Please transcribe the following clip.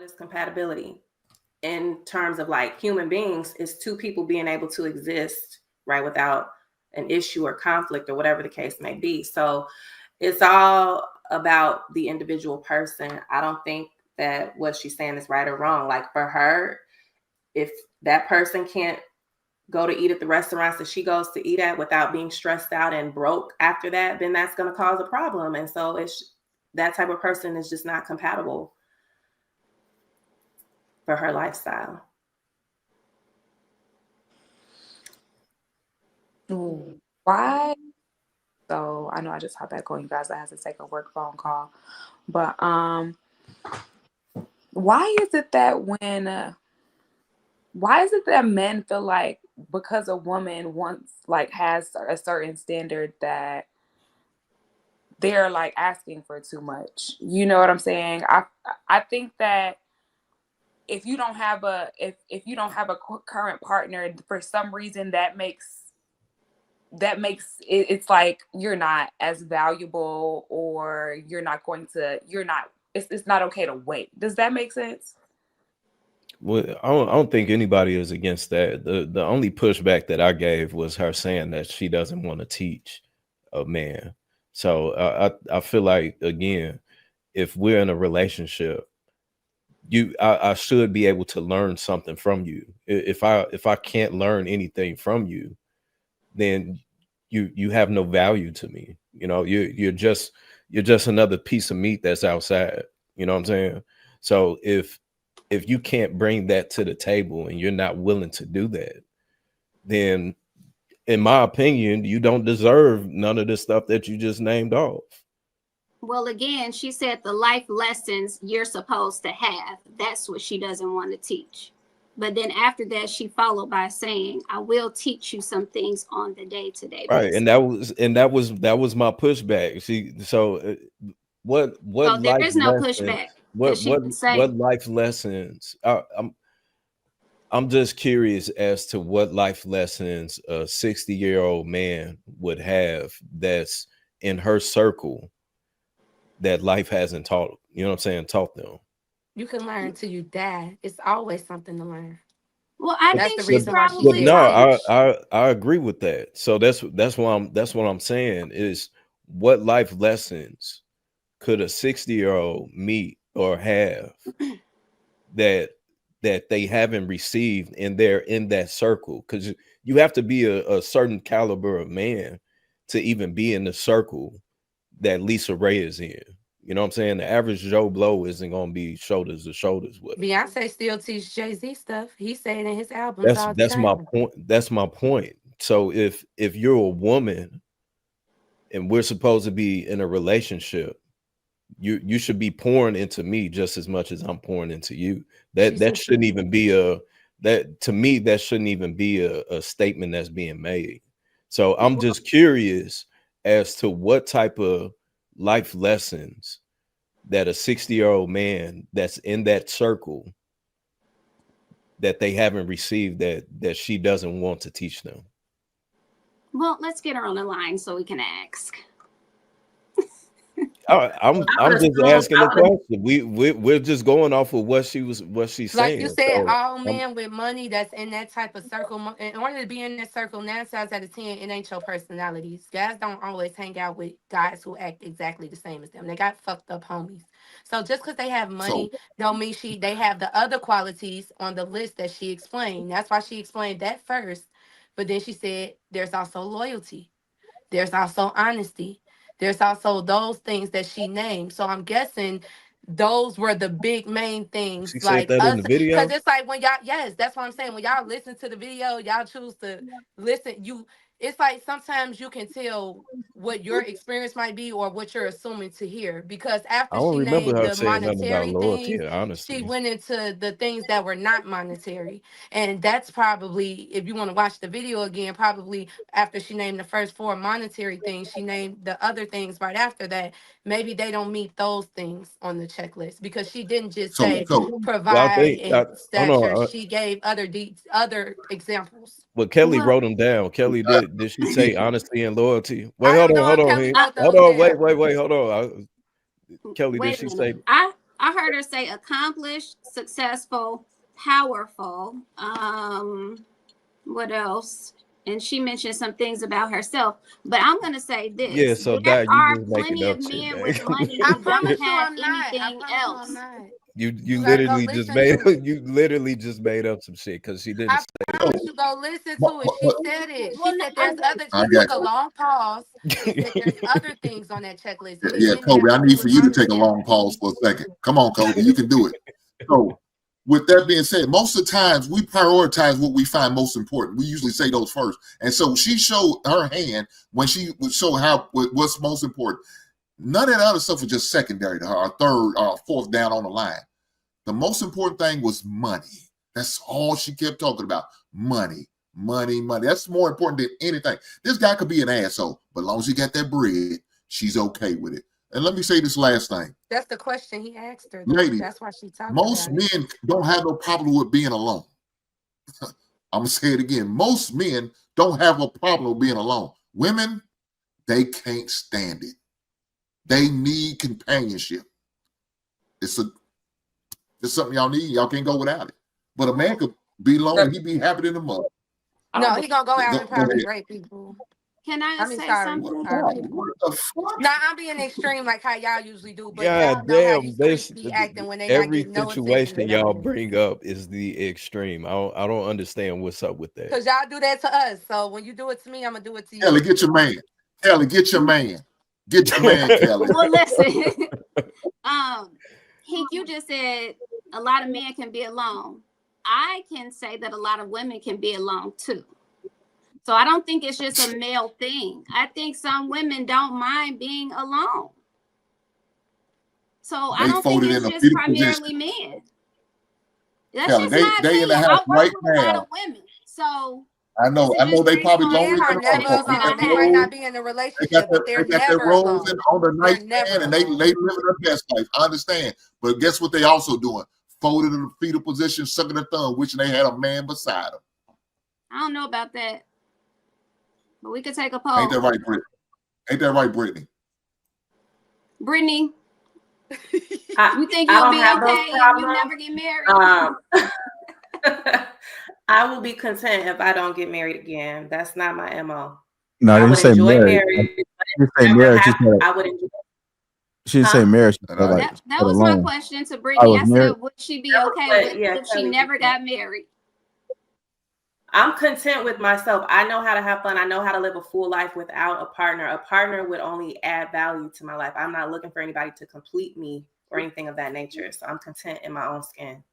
is compatibility in terms of like human beings is two people being able to exist, right, without an issue or conflict or whatever the case may be. So it's all about the individual person. I don't think that what she's saying is right or wrong. Like for her, if that person can't go to eat at the restaurants that she goes to eat at without being stressed out and broke after that, then that's going to cause a problem. And so it's that type of person is just not compatible for her lifestyle. Why? So I know I just hopped back on you guys. I have to take a work phone call, but why is it that men feel like because a woman has a certain standard that they're like asking for too much? You know what I'm saying? I think that if you don't have a current partner, for some reason that makes it's like you're not as valuable, or it's not okay to wait. Does that make sense? Well, I don't think anybody is against that. The only pushback that I gave was her saying that she doesn't want to teach a man. So I feel like, again, if we're in a relationship, I should be able to learn something from you. If I can't learn anything from you, then you have no value to me. You know, you're just another piece of meat that's outside. You know what I'm saying? So if you can't bring that to the table and you're not willing to do that, then in my opinion, you don't deserve none of the stuff that you just named off. Well, again, she said the life lessons you're supposed to have. That's what she doesn't want to teach. But then after that, she followed by saying, I will teach you some things on the day-to-day basis. Right. And that was my pushback. See, so what so there is no pushback. What life lessons? I'm just curious as to what life lessons a 60-year-old man would have that's in her circle that life hasn't taught, you know what I'm saying, taught them. You can learn till you die. It's always something to learn. Well, I think the reason why she I agree with that. So that's what I'm saying is, what life lessons could a 60-year-old meet or have that they haven't received in that circle? Because you have to be a certain caliber of man to even be in the circle that Lisa Ray is in. You know what I'm saying? The average Joe Blow isn't going to be shoulders to shoulders with her. Beyonce still teach Jay-Z stuff. He said in his albums. That's my point. That's my point. So if you're a woman and we're supposed to be in a relationship, you should be pouring into me just as much as I'm pouring into you. That shouldn't even be that shouldn't even be a statement that's being made. So I'm just curious as to what type of life lessons that a 60-year-old man that's in that circle that they haven't received that she doesn't want to teach them. Well, let's get her on the line so we can ask. I'm just asking the question. We're just going off of what she's saying. Like you said, so, all men with money that's in that type of circle, in order to be in that circle, 9 times out of 10, it ain't your personalities. Guys don't always hang out with guys who act exactly the same as them. They got fucked up homies. So just because they have money don't mean they have the other qualities on the list that she explained. That's why she explained that first. But then she said there's also loyalty. There's also honesty. There's also those things that she named. So I'm guessing those were the big main things. She like said that in the video? Because it's like when y'all, yes, that's what I'm saying. When y'all listen to the video, y'all choose to listen. It's like sometimes you can tell what your experience might be or what you're assuming to hear. Because after she named the monetary things, she went into the things that were not monetary. And that's probably, if you want to watch the video again, probably after she named the first 4 monetary things, she named the other things right after that. Maybe they don't meet those things on the checklist, because she didn't just say provide and stature. She gave other examples. But Kelly wrote them down. Kelly, did she say honesty and loyalty? Wait, hold on. Wait, hold on. Kelly, did she say? I heard her say accomplished, successful, powerful. What else? And she mentioned some things about herself. But I'm gonna say Yeah, this: so there that you are just making plenty of up shit, men man. with money I who don't promise you have I'm not. I anything promise you I'm else. not. You You gotta go literally just listen made to it. you literally just made up some shit because she didn't I say promise you go listen But, to it. but, She but said it. She Well, said I, there's other, I she got took a you. long pause and said there's other things on that checklist. And it Yeah, didn't have Kobe, to I do need for with you to take a money. long pause for a second. Come on, Kobe, you can do it. So, with that being said, most of the times we prioritize what we find most important. We usually say those first. And so she showed her hand when she would show how what's most important. None of that other stuff was just secondary to her, or third or fourth down on the line. The most important thing was money. That's all she kept talking about. Money, money, money. That's more important than anything. This guy could be an asshole, but as long as he got that bread, she's okay with it. And let me say this last thing. That's the question he asked her, though. Ladies, That's why she talked most about it. men don't have no problem with being alone. I'm going to say it again. Most men don't have a problem with being alone. Women, they can't stand it. They need companionship. It's something y'all need. Y'all can't go without it. But a man could be alone and he'd be happy in the mud. No, he gonna go out and Go probably ahead. rape people. can I I mean, say sorry, What something? sorry, about? people. What the fuck? Now I'm being extreme like how y'all usually do, but y'all God know how these damn, streets this be acting when they not every getting no attention situation and none y'all of that. bring up is the extreme. I don't understand what's up with that. Cause y'all do that to us. So when you do it to me, I'm gonna do it to Kelly, you. get your man. Kelly, get your man. Get your man, Kelly. Well, listen. Hank, you just said a lot of men can be alone. I can say that a lot of women can be alone too. So I don't think it's just a male thing. I think some women don't mind being alone. So I They don't think folded it's in a just fetal position. primarily men. That's Kelly, just my they in the opinion. house I work right with a lot now. of women. So I this know. is I know just they based probably on lonely Men in are the home never because experiences that they got alone. I've They that might had. not rose. be in a They got relationship, but that. they're They got that never rose and alone. on the They're never nightstand, and they alone. living their best life. I understand, but guess what they also doing? Folded in the fetal position, sucking their thumb, wishing they had a man beside them. I don't know about that, but we could take a Ain't that poll. right, Brittany? Ain't that right, Brittany? Brittany, I, you think I you'll don't be have those okay if you problems. never get married? I will be content if I don't get married again. That's not my MO. No, I they didn't would say enjoy marriage. marriage, but She if didn't say it never marriage. happened, I would enjoy. She didn't say Huh? marriage. She And said I, like That was my alone. question to I Brittany. was I married. said, would she be That was okay what, with yeah, if she Kelly. never got married? I'm content with myself. I know how to have fun. I know how to live a full life without a partner. A partner would only add value to my life. I'm not looking for anybody to complete me or anything of that nature. So I'm content in my own skin.